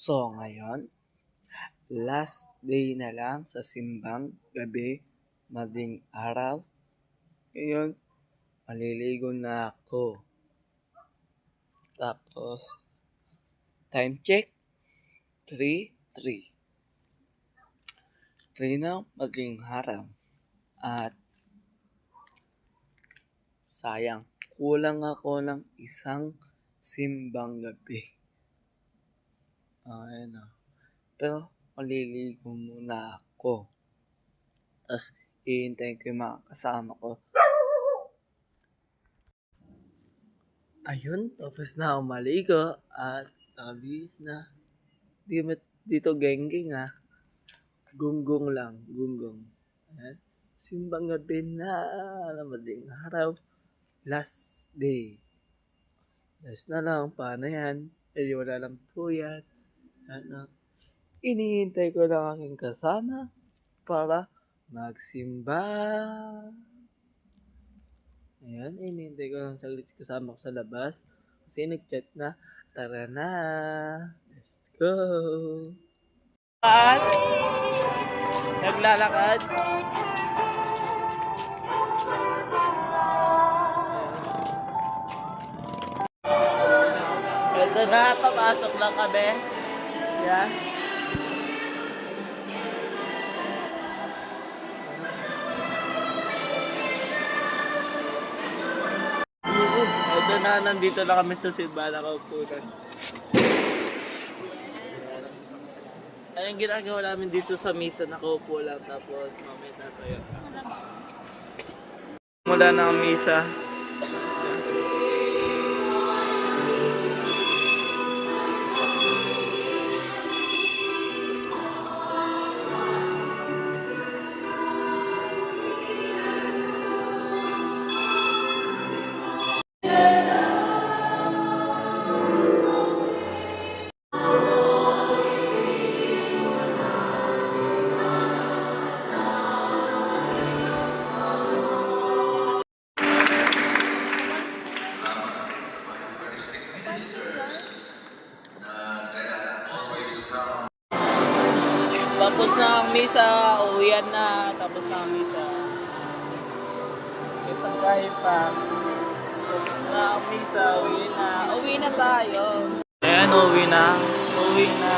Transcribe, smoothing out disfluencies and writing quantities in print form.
So ngayon, last day na lang sa simbang gabi, mading araw. Ngayon, maliligo na ako. Tapos, time check, 3:03. 3 na mading araw. At sayang, kulang ako ng isang simbang gabi. Ayan na. Pero, maliligo muna ako. Tapos, ihintayin ko yung mga kasama ko. Ayun, tapos na ako maligo at nakabihis na. Dito geng-geng Gunggong lang, gunggong. Ayan. Simbang gabi na madaling araw. Last day. Last na lang, paano yan? Wala lang po yan. Ano? Inihintay ko lang aking kasama para magsimba. Ayan, inihintay ko lang saglit kasama ko sa labas. Kasi nag-chat na, tara na, let's go. At naglalakad. Ito na, papasok lang kami. Yan. Ito na, nandito na kami sa simbahan ng Kaupunan. Ayun, ginagawa namin dito sa misa, nakaupo lang, tapos mamaya tatayo. Mula na ang misa. Tapos na ang misa, uwian na. Tapos na ang misa. May pagkain pa. Tapos na ang misa, uwi na. Uwi na tayo. Ayan, uwi na. Uwi na.